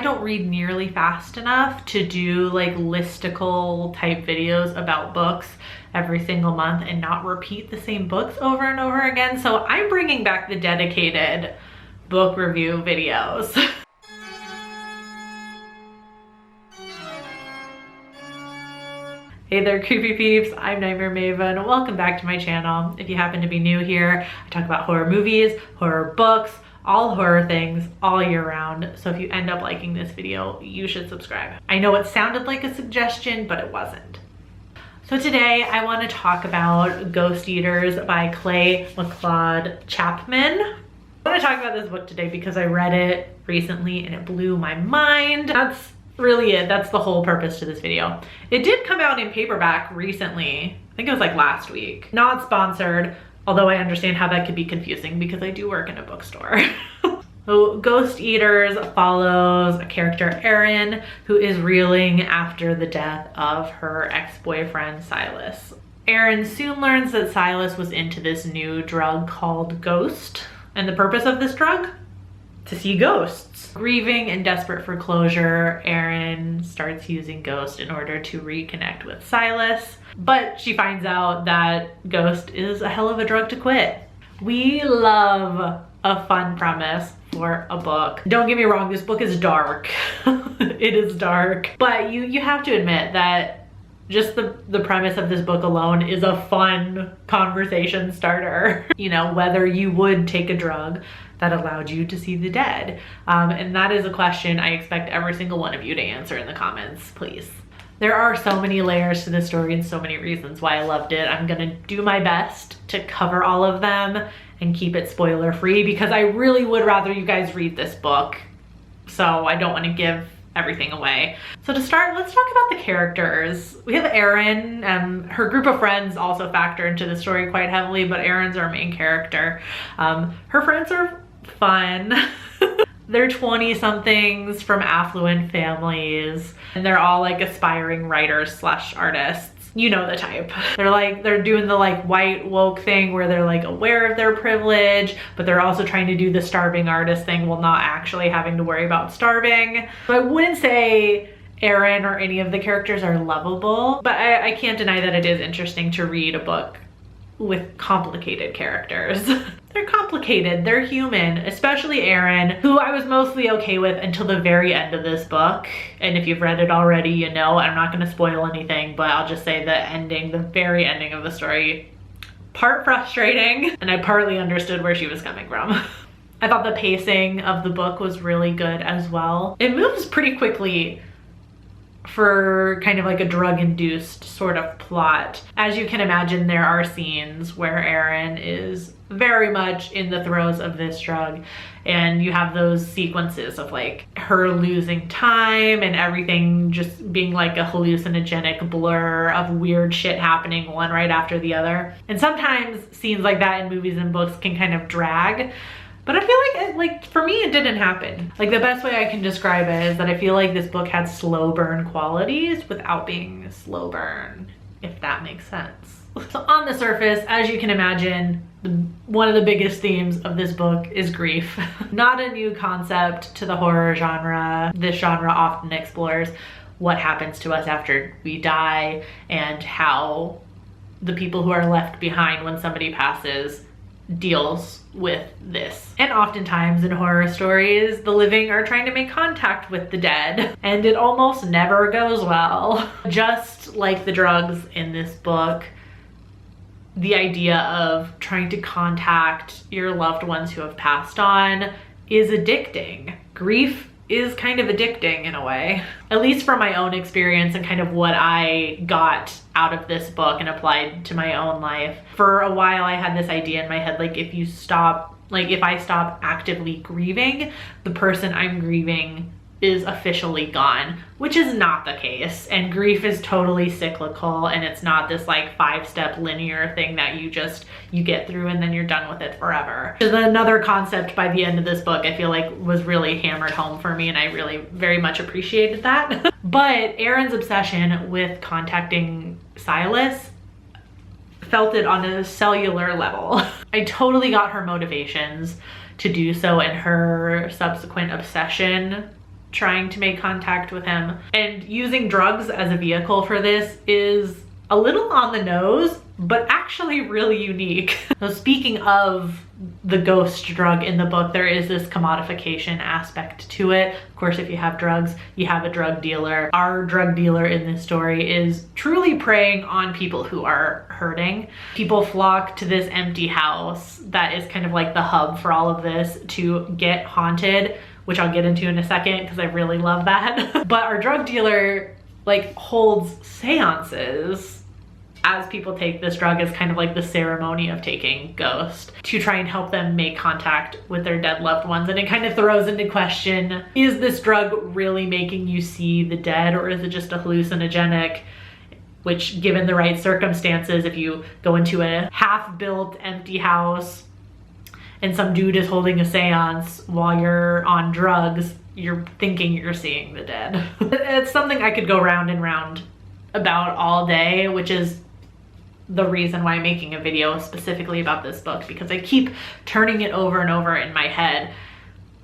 I don't read nearly fast enough to do like listicle type videos about books every single month and not repeat the same books over and over again. So I'm bringing back the dedicated book review videos. Hey there, creepy peeps. I'm Nightmare Maven. Welcome back to my channel. If you happen to be new here, I talk about horror movies, horror books, all horror things all year round. So if you end up liking this video, you should subscribe. I know it sounded like a suggestion, but it wasn't. So today I want to talk about Ghost Eaters by Clay McLeod Chapman. I want to talk about this book today because I read it recently and it blew my mind. That's really it. That's the whole purpose to this video. It did come out in paperback recently. I think it was like last week. Not sponsored, although I understand how that could be confusing because I do work in a bookstore. So Ghost Eaters follows a character, Erin, who is reeling after the death of her ex-boyfriend, Silas. Erin soon learns that Silas was into this new drug called Ghost. And the purpose of this drug? To see ghosts. Grieving and desperate for closure, Erin starts using Ghost in order to reconnect with Silas, but she finds out that Ghost is a hell of a drug to quit. We love a fun premise for a book. Don't get me wrong, this book is dark. It is dark, but you have to admit that just the premise of this book alone is a fun conversation starter. You know, whether you would take a drug that allowed you to see the dead. And that is a question I expect every single one of you to answer in the comments, please. There are so many layers to this story and so many reasons why I loved it. I'm gonna do my best to cover all of them and keep it spoiler free because I really would rather you guys read this book. So I don't wanna give everything away. So to start, let's talk about the characters. We have Erin, her group of friends also factor into the story quite heavily, but Erin's our main character. Her friends are fun. They're 20-somethings from affluent families, and they're all like aspiring writers slash artists. You know the type. They're doing the like white woke thing where they're like aware of their privilege, but they're also trying to do the starving artist thing while not actually having to worry about starving. So I wouldn't say Erin or any of the characters are lovable, but I can't deny that it is interesting to read a book with complicated characters. They're complicated, they're human, especially Erin, who I was mostly okay with until the very end of this book. And if you've read it already, you know, I'm not gonna spoil anything, but I'll just say the very ending of the story, part frustrating, and I partly understood where she was coming from. I thought the pacing of the book was really good as well. It moves pretty quickly for kind of like a drug-induced sort of plot. As you can imagine, there are scenes where Erin is very much in the throes of this drug, and you have those sequences of like her losing time and everything just being like a hallucinogenic blur of weird shit happening one right after the other. And sometimes scenes like that in movies and books can kind of drag. But I feel like for me, it didn't happen. Like the best way I can describe it is that I feel like this book had slow burn qualities without being slow burn, if that makes sense. So on the surface, as you can imagine, one of the biggest themes of this book is grief. Not a new concept to the horror genre. This genre often explores what happens to us after we die and how the people who are left behind when somebody passes deals with this. And oftentimes in horror stories, the living are trying to make contact with the dead, and it almost never goes well. Just like the drugs in this book, the idea of trying to contact your loved ones who have passed on is addicting. Grief is kind of addicting in a way, at least from my own experience and kind of what I got out of this book and applied to my own life. For a while I had this idea in my head, like if I stop actively grieving, the person I'm grieving is officially gone, which is not the case. And grief is totally cyclical, and it's not this like 5-step linear thing that you get through and then you're done with it forever. There's another concept by the end of this book I feel like was really hammered home for me, and I really very much appreciated that. But Erin's obsession with contacting Silas, felt it on a cellular level. I totally got her motivations to do so, and her subsequent obsession trying to make contact with him. And using drugs as a vehicle for this is a little on the nose, but actually really unique. So speaking of the ghost drug in the book, there is this commodification aspect to it. Of course, if you have drugs, you have a drug dealer. Our drug dealer in this story is truly preying on people who are hurting. People flock to this empty house that is kind of like the hub for all of this to get haunted, which I'll get into in a second because I really love that. But our drug dealer like holds seances as people take this drug as kind of like the ceremony of taking ghost to try and help them make contact with their dead loved ones. And it kind of throws into question, is this drug really making you see the dead, or is it just a hallucinogenic? Which, given the right circumstances, if you go into a half-built empty house and some dude is holding a seance while you're on drugs, you're thinking you're seeing the dead. It's something I could go round and round about all day, which is the reason why I'm making a video specifically about this book, because I keep turning it over and over in my head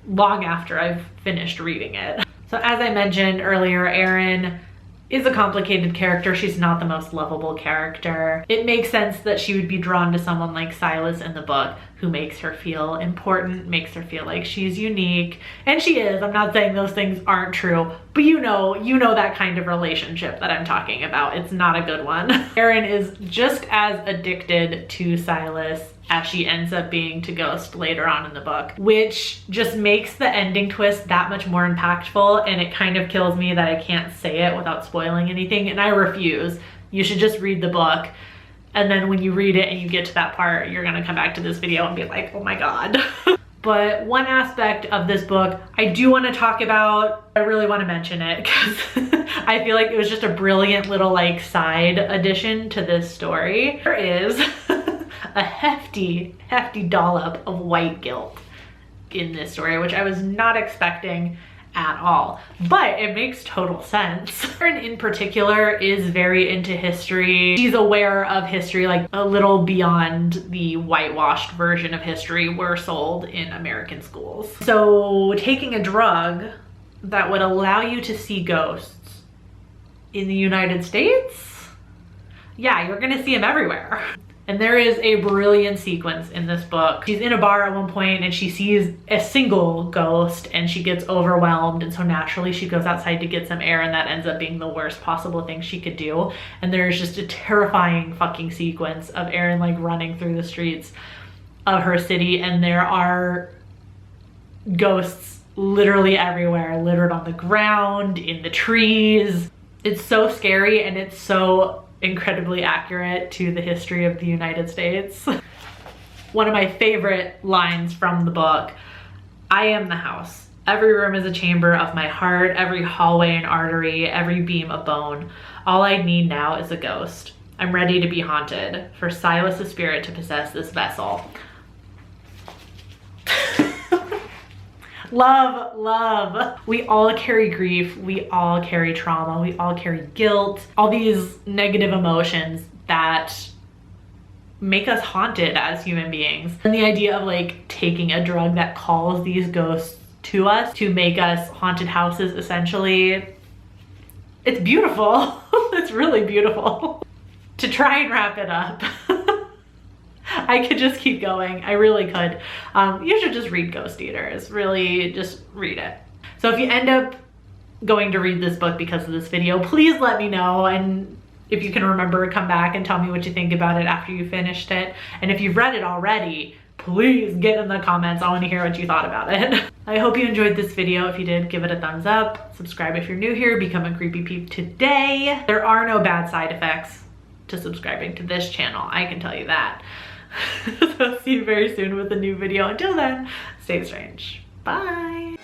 long after I've finished reading it. So as I mentioned earlier, Erin is a complicated character. She's not the most lovable character. It makes sense that she would be drawn to someone like Silas in the book, who makes her feel important, makes her feel like she's unique. And she is. I'm not saying those things aren't true, but you know that kind of relationship that I'm talking about. It's not a good one. Erin is just as addicted to Silas as she ends up being to Ghost later on in the book, which just makes the ending twist that much more impactful. And it kind of kills me that I can't say it without spoiling anything, and I refuse. You should just read the book. And then when you read it and you get to that part, you're gonna come back to this video and be like, oh my God. But one aspect of this book I do wanna talk about, I really wanna mention it because I feel like it was just a brilliant little like side addition to this story. There is a hefty dollop of white guilt in this story, which I was not expecting at all, but it makes total sense. Erin in particular is very into history. She's aware of history, like a little beyond the whitewashed version of history we're sold in American schools. So taking a drug that would allow you to see ghosts in the United States, yeah, you're gonna see them everywhere. And there is a brilliant sequence in this book. She's in a bar at one point and she sees a single ghost and she gets overwhelmed. And so naturally she goes outside to get some air, and that ends up being the worst possible thing she could do. And there's just a terrifying fucking sequence of Erin like running through the streets of her city, and there are ghosts literally everywhere, littered on the ground, in the trees. It's so scary, and it's so incredibly accurate to the history of the United States. One of my favorite lines from the book, I am the house. Every room is a chamber of my heart, every hallway an artery, every beam a bone. All I need now is a ghost. I'm ready to be haunted, for Silas's spirit to possess this vessel. Love. We all carry grief, we all carry trauma, we all carry guilt, all these negative emotions that make us haunted as human beings. And the idea of like taking a drug that calls these ghosts to us to make us haunted houses, essentially, it's beautiful. It's really beautiful. To try and wrap it up, I could just keep going. I really could. You should just read Ghost Eaters. Really, just read it. So if you end up going to read this book because of this video, please let me know. And if you can remember, come back and tell me what you think about it after you finished it. And if you've read it already, please get in the comments. I want to hear what you thought about it. I hope you enjoyed this video. If you did, give it a thumbs up. Subscribe if you're new here. Become a creepy peep today. There are no bad side effects to subscribing to this channel. I can tell you that. So see you very soon with a new video. Until then, stay strange. Bye.